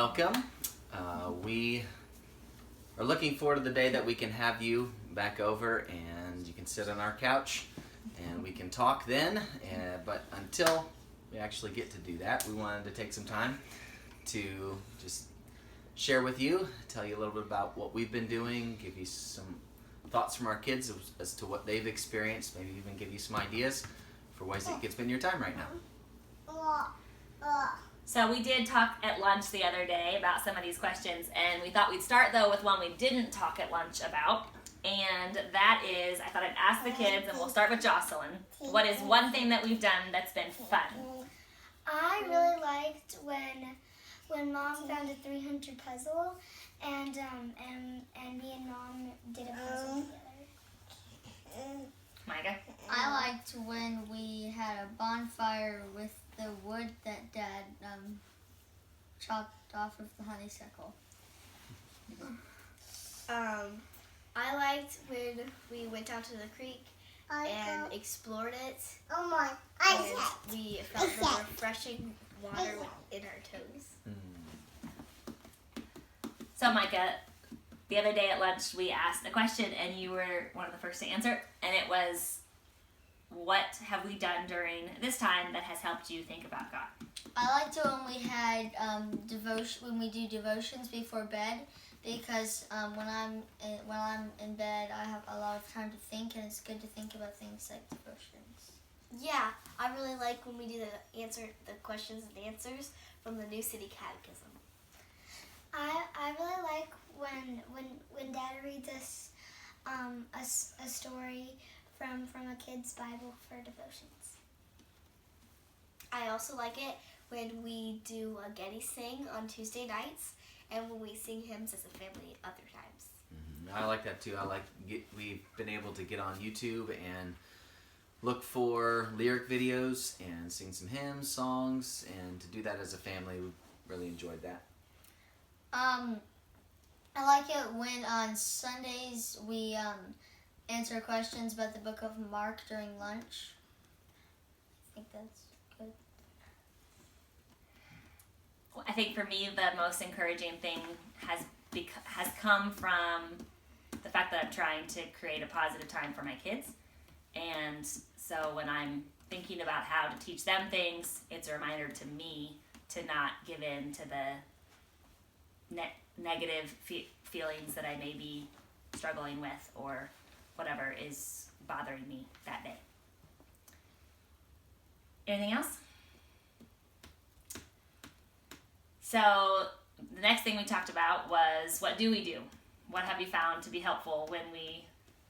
welcome. We are looking forward to the day that we can have you back over and you can sit on our couch and we can talk then. But until we actually get to do that, we wanted to take some time to just share with you, tell you a little bit about what we've been doing, give you some thoughts from our kids as to what they've experienced, maybe even give you some ideas for ways that you can spend your time right now. So we did talk at lunch the other day about some of these questions, and we thought we'd start though with one we didn't talk at lunch about, and that is, I thought I'd ask the kids, and we'll start with Jocelyn, what is one thing that we've done that's been fun? I really liked when Mom found a 300 puzzle, and me and Mom did a puzzle together. Micah? I liked when we had a bonfire with the wood that Dad chopped off of the honeysuckle. I liked when we went down to the creek and explored it. And we felt the refreshing water in our toes. So Micah, the other day at lunch we asked a question and you were one of the first to answer, and it was, what have we done during this time that has helped you think about God? I liked it when we had when we do devotions before bed, because when I'm in bed I have a lot of time to think, and it's good to think about things like devotions. Yeah, I really like when we do the questions and answers from the New City Catechism. I really like when Dad reads us a story from a kid's Bible for devotions. I also like it when we do a Getty Sing on Tuesday nights, and when we sing hymns as a family other times. I like that too. We've been able to get on YouTube and look for lyric videos and sing some hymns, songs, and to do that as a family, we really enjoyed that. I like it when on Sundays we answer questions about the book of Mark during lunch. I think that's good. I think for me the most encouraging thing has come from the fact that I'm trying to create a positive time for my kids. And so when I'm thinking about how to teach them things, it's a reminder to me to not give in to the negative feelings that I may be struggling with or whatever is bothering me that day. Anything else? So the next thing we talked about was, what do we do? What have you found to be helpful when we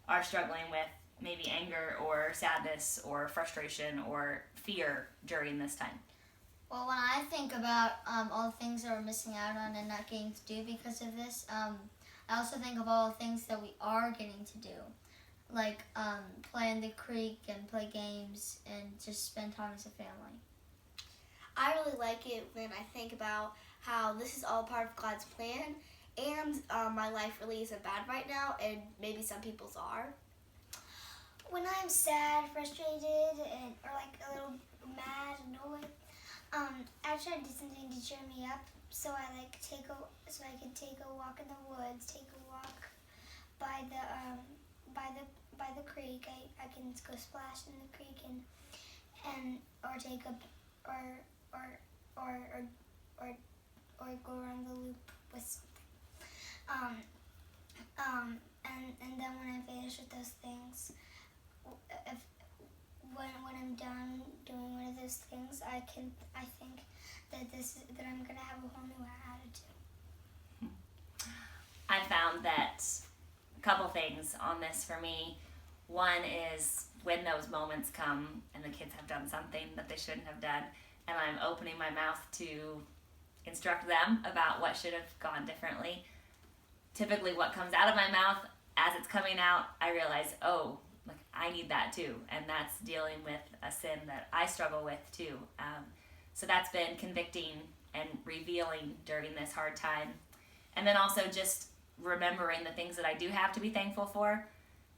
are struggling with maybe anger or sadness or frustration or fear during this time? Well, when I think about all the things that we're missing out on and not getting to do because of this, I also think of all the things that we are getting to do, like play in the creek and play games and just spend time as a family. I really like it when I think about how this is all part of God's plan, and my life really isn't bad right now, and maybe some people's are. When I'm sad, frustrated, or like a little mad, annoyed, I try to do something to cheer me up. So I could take a walk in the woods, take a walk by the creek. I can go splash in the creek or take a or go around the loop with something. And then when I finish with those things, when I'm done doing one of those things, I think that I'm gonna have a whole new attitude. I found that a couple things on this for me. One is when those moments come and the kids have done something that they shouldn't have done, and I'm opening my mouth to instruct them about what should have gone differently. Typically what comes out of my mouth, as it's coming out, I realize, oh, like I need that too, and that's dealing with a sin that I struggle with too. So that's been convicting and revealing during this hard time. And then also just remembering the things that I do have to be thankful for.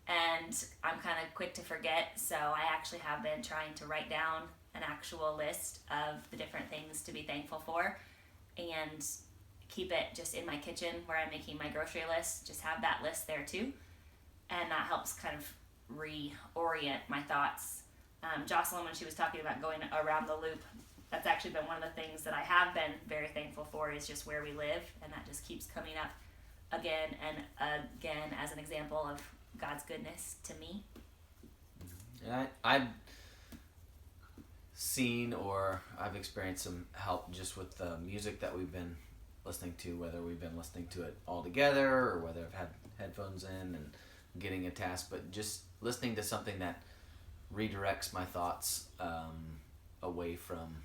And I'm kind of quick to forget, so I actually have been trying to write down an actual list of the different things to be thankful for and keep it just in my kitchen where I'm making my grocery list, just have that list there too. And that helps kind of reorient my thoughts. Jocelyn, when she was talking about going around the loop, that's actually been one of the things that I have been very thankful for, is just where we live, and that just keeps coming up again and again as an example of God's goodness to me. And I've seen, or I've experienced some help just with the music that we've been listening to, whether we've been listening to it all together or whether I've had headphones in and getting a task, but just listening to something that redirects my thoughts away from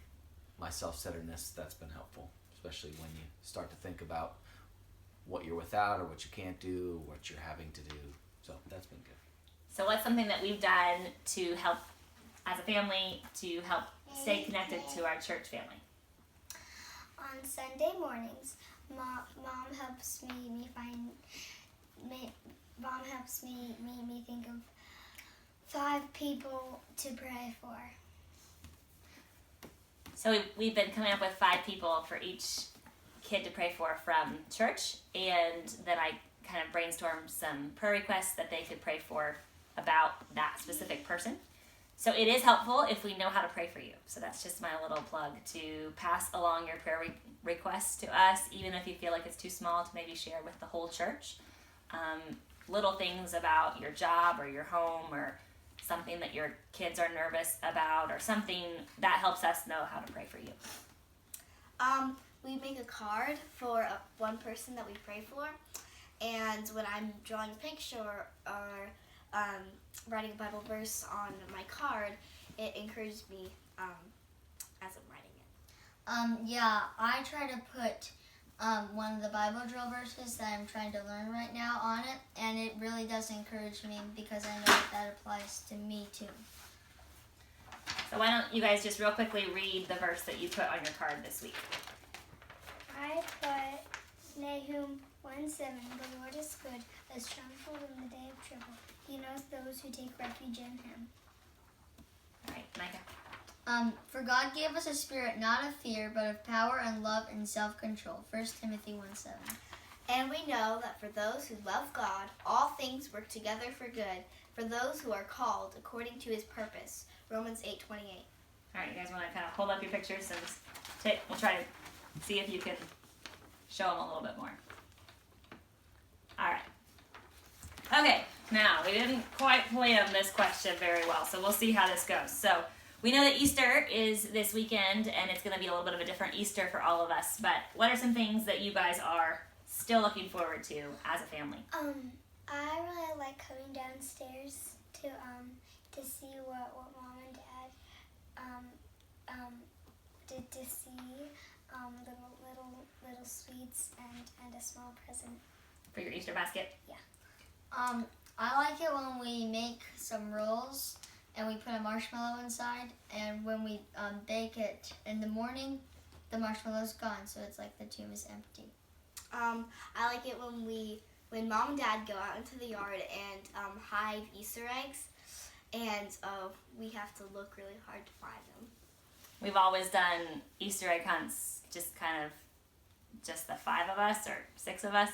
my self-centeredness. That's been helpful, especially when you start to think about what you're without or what you can't do, what you're having to do. So that's been good. So what's something that we've done to help as a family to help stay connected to our church family? On Sunday mornings, Mom helps me think of 5 people to pray for. So we've been coming up with 5 people for each kid to pray for from church, and then I kind of brainstormed some prayer requests that they could pray for about that specific person. So it is helpful if we know how to pray for you. So that's just my little plug to pass along your prayer requests to us, even if you feel like it's too small to maybe share with the whole church. Little things about your job or your home or something that your kids are nervous about or something that helps us know how to pray for you. We make a card for one person that we pray for, and when I'm drawing a picture or writing a Bible verse on my card, it encourages me as I'm writing it. Yeah, I try to put one of the Bible drill verses that I'm trying to learn right now on it, and it really does encourage me because I know that applies to me too. So why don't you guys just real quickly read the verse that you put on your card this week? I put Nahum 1:7. The Lord is good, a stronghold in the day of trouble. He knows those who take refuge in him. All right, Micah. For God gave us a spirit not of fear, but of power and love and self-control. 1 Timothy 1:7. And we know that for those who love God, all things work together for good, for those who are called according to his purpose. Romans 8:28. All right, you guys want to kind of hold up your pictures and just we'll try to see if you can show them a little bit more. All right. Okay, now we didn't quite plan this question very well, so we'll see how this goes. So we know that Easter is this weekend, and it's going to be a little bit of a different Easter for all of us, but what are some things that you guys are still looking forward to as a family? I really like coming downstairs to see what Mom and Dad did, to see little sweets and a small present. For your Easter basket? Yeah. I like it when we make some rolls and we put a marshmallow inside, and when we bake it in the morning, the marshmallow's gone, so it's like the tomb is empty. I like it when Mom and Dad go out into the yard and hide Easter eggs, and we have to look really hard to find them. We've always done Easter egg hunts, just the 5 of us or 6 of us,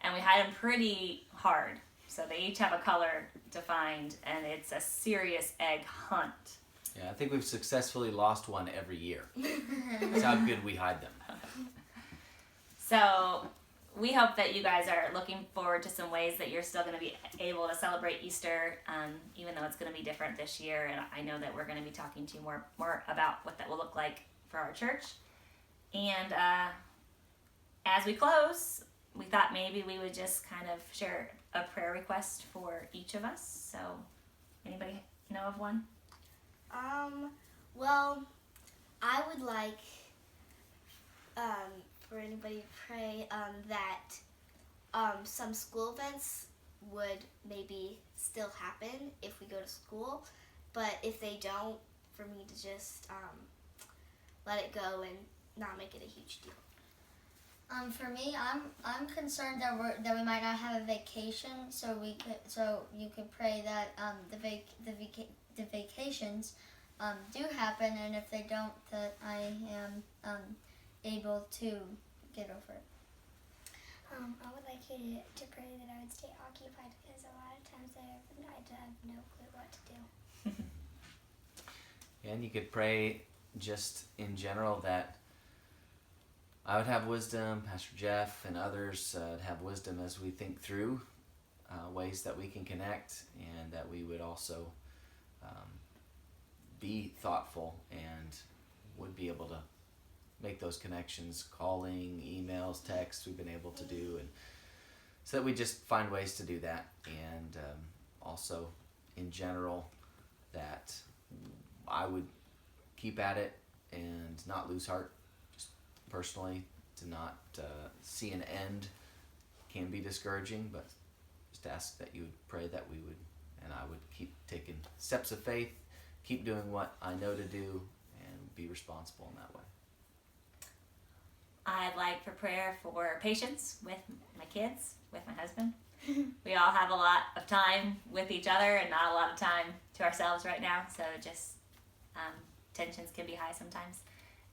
and we hide them pretty hard. So they each have a color to find, and it's a serious egg hunt. Yeah, I think we've successfully lost one every year. That's how good we hide them. So we hope that you guys are looking forward to some ways that you're still going to be able to celebrate Easter, even though it's going to be different this year. And I know that we're going to be talking to you more about what that will look like for our church. And as we close, we thought maybe we would just kind of share a prayer request for each of us. So anybody know of one? Well, I would like for anybody to pray that some school events would maybe still happen if we go to school, but if they don't, for me to just let it go and not make it a huge deal. For me, I'm concerned that we might not have a vacation, so you could pray that the vacations do happen, and if they don't, that I am able to get over it. I would like you to pray that I would stay occupied because a lot of times I'd have no clue what to do. And you could pray just in general that I would have wisdom, Pastor Jeff and others have wisdom as we think through ways that we can connect, and that we would also be thoughtful and would be able to make those connections, calling, emails, texts we've been able to do, and so that we just find ways to do that. And also in general that I would keep at it and not lose heart, just personally, to not see an end can be discouraging, but just ask that you would pray that we would, and I would keep taking steps of faith, keep doing what I know to do, and be responsible in that way. I'd like for prayer for patience with my kids, with my husband. We all have a lot of time with each other and not a lot of time to ourselves right now, so just tensions can be high sometimes,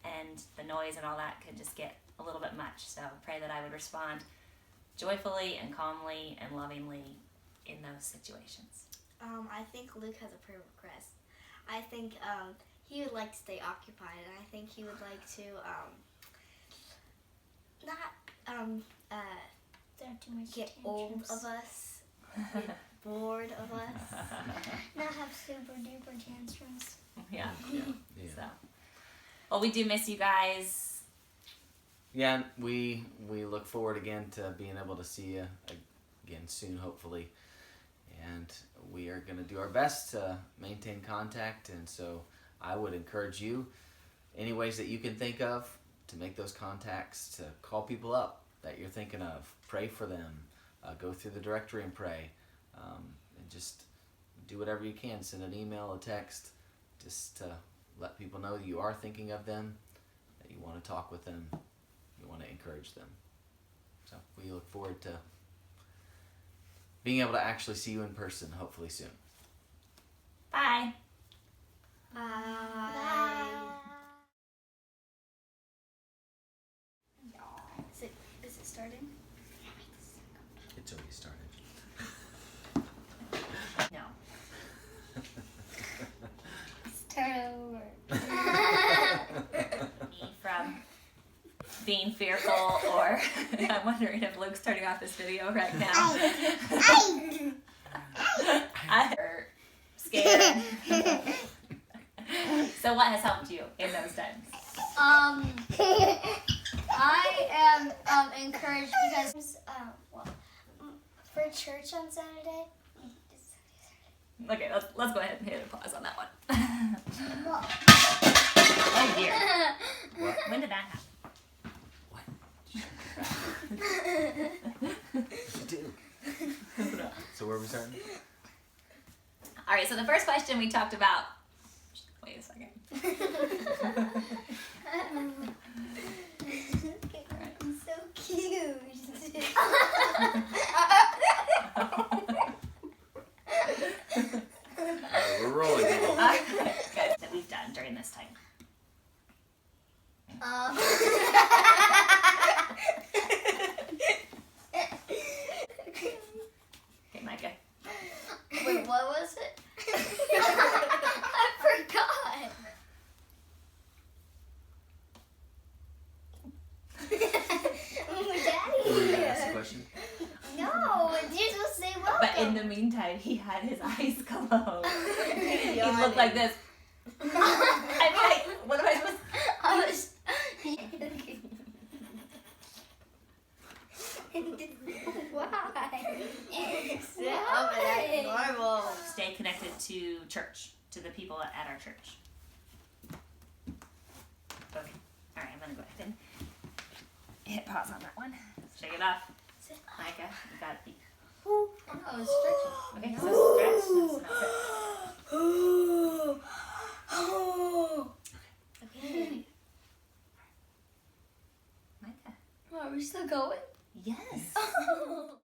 and the noise and all that could just get a little bit much. So pray that I would respond joyfully and calmly and lovingly in those situations. I think Luke has a prayer request. I think he would like to stay occupied, and I think he would like to not Don't too much get old of us, get bored of us. Not have super duper tantrums. Yeah. Yeah. So, well, we do miss you guys. Yeah, and we look forward again to being able to see you again soon, hopefully. And we are going to do our best to maintain contact. And so I would encourage you, any ways that you can think of, to make those contacts, to call people up that you're thinking of, pray for them, go through the directory and pray, and just do whatever you can. Send an email, a text, just to let people know that you are thinking of them, that you want to talk with them, you want to encourage them. So we look forward to being able to actually see you in person, hopefully soon. Bye. Bye. Is it starting? It's already started. No. Start over. Me from being fearful, or I'm wondering if Luke's turning off this video right now. I'm scared. So what has helped you in those times? I am encouraged because For church on Saturday. Okay, let's go ahead and hit a pause on that one. Oh dear. What? When did that happen? What? What'd you do? So where are we starting? All right, so the first question we talked about. Wait a second. So cute. We're rolling. All right, good. That we've done during this time. Okay, Micah. wait, what was it? I forgot. Were you gonna ask a question? No, you're supposed to say welcome. But in the meantime, he had his eyes closed. He looked like this. I mean, what am I supposed to... I was. Why? Sit up and act normal. Stay connected to church, to the people at our church. Okay. All right, I'm going to go ahead and hit pause on that one. Shake it off. Micah, you got it. Oh, I was stretching. Okay, so stretch. No, so that's it. Okay. Micah. Are we still going?